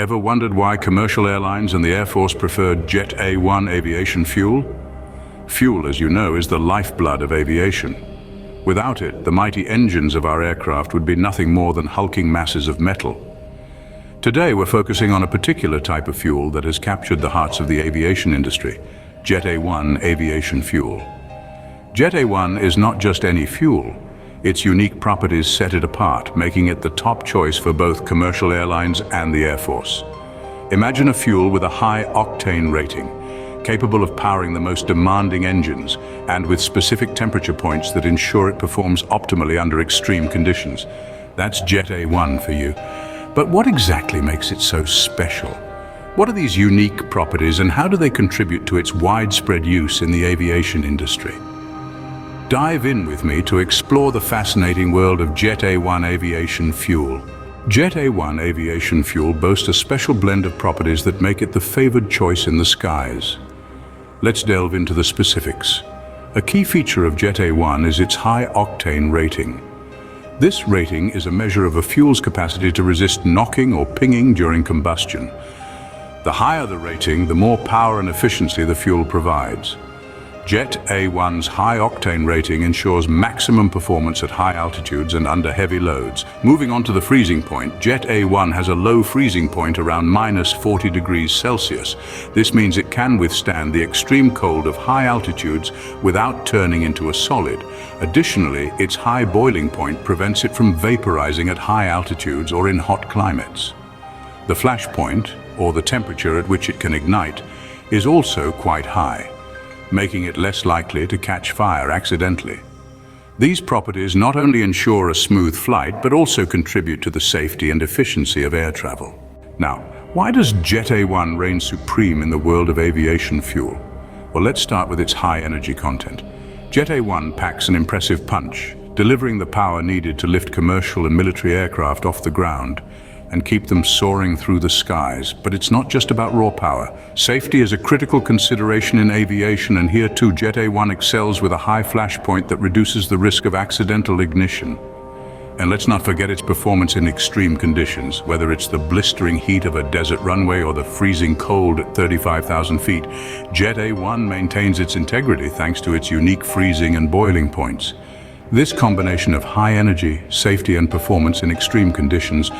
Ever wondered why commercial airlines and the Air Force preferred Jet A-1 aviation fuel? Fuel, as you know, is the lifeblood of aviation. Without it, the mighty engines of our aircraft would be nothing more than hulking masses of metal. Today, we're focusing on a particular type of fuel that has captured the hearts of the aviation industry, Jet A-1 aviation fuel. Jet A-1 is not just any fuel. Its unique properties set it apart, making it the top choice for both commercial airlines and the Air Force. Imagine a fuel with a high octane rating, capable of powering the most demanding engines and with specific temperature points that ensure it performs optimally under extreme conditions. That's Jet A-1 for you. But what exactly makes it so special? What are these unique properties and how do they contribute to its widespread use in the aviation industry? Dive in with me to explore the fascinating world of Jet A-1 aviation fuel. Jet A-1 aviation fuel boasts a special blend of properties that make it the favored choice in the skies. Let's delve into the specifics. A key feature of Jet A-1 is its high octane rating. This rating is a measure of a fuel's capacity to resist knocking or pinging during combustion. The higher the rating, the more power and efficiency the fuel provides. Jet A-1's high octane rating ensures maximum performance at high altitudes and under heavy loads. Moving on to the freezing point, Jet A-1 has a low freezing point around -40 degrees Celsius. This means it can withstand the extreme cold of high altitudes without turning into a solid. Additionally, its high boiling point prevents it from vaporizing at high altitudes or in hot climates. The flash point, or the temperature at which it can ignite, is also quite high, making it less likely to catch fire accidentally. These properties not only ensure a smooth flight, but also contribute to the safety and efficiency of air travel. Now, why does Jet A-1 reign supreme in the world of aviation fuel? Well, let's start with its high energy content. Jet A-1 packs an impressive punch, delivering the power needed to lift commercial and military aircraft off the ground and keep them soaring through the skies. But it's not just about raw power. Safety is a critical consideration in aviation, and here too Jet A-1 excels with a high flash point that reduces the risk of accidental ignition. And let's not forget its performance in extreme conditions, whether it's the blistering heat of a desert runway or the freezing cold at 35,000 feet. Jet A-1 maintains its integrity thanks to its unique freezing and boiling points. This combination of high energy, safety and performance in extreme conditions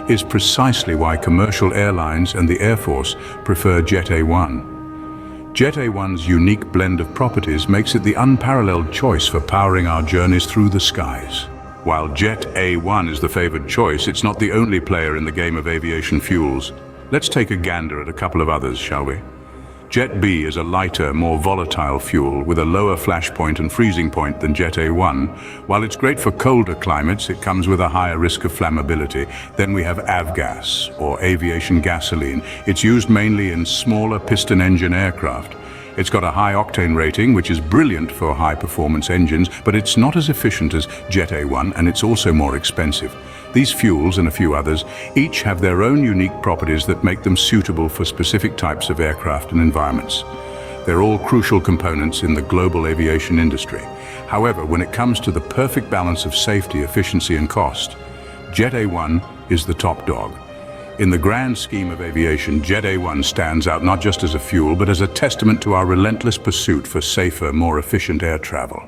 is precisely why commercial airlines and the Air Force prefer Jet A-1. Jet A-1's unique blend of properties makes it the unparalleled choice for powering our journeys through the skies. While Jet A-1 is the favored choice, it's not the only player in the game of aviation fuels. Let's take a gander at a couple of others, shall we? Jet B is a lighter, more volatile fuel with a lower flash point and freezing point than Jet A-1. While it's great for colder climates, it comes with a higher risk of flammability. Then we have avgas, or aviation gasoline. It's used mainly in smaller piston engine aircraft. It's got a high octane rating, which is brilliant for high-performance engines, but it's not as efficient as Jet A-1, and it's also more expensive. These fuels, and a few others, each have their own unique properties that make them suitable for specific types of aircraft and environments. They're all crucial components in the global aviation industry. However, when it comes to the perfect balance of safety, efficiency, and cost, Jet A-1 is the top dog. In the grand scheme of aviation, Jet A-1 stands out not just as a fuel, but as a testament to our relentless pursuit for safer, more efficient air travel.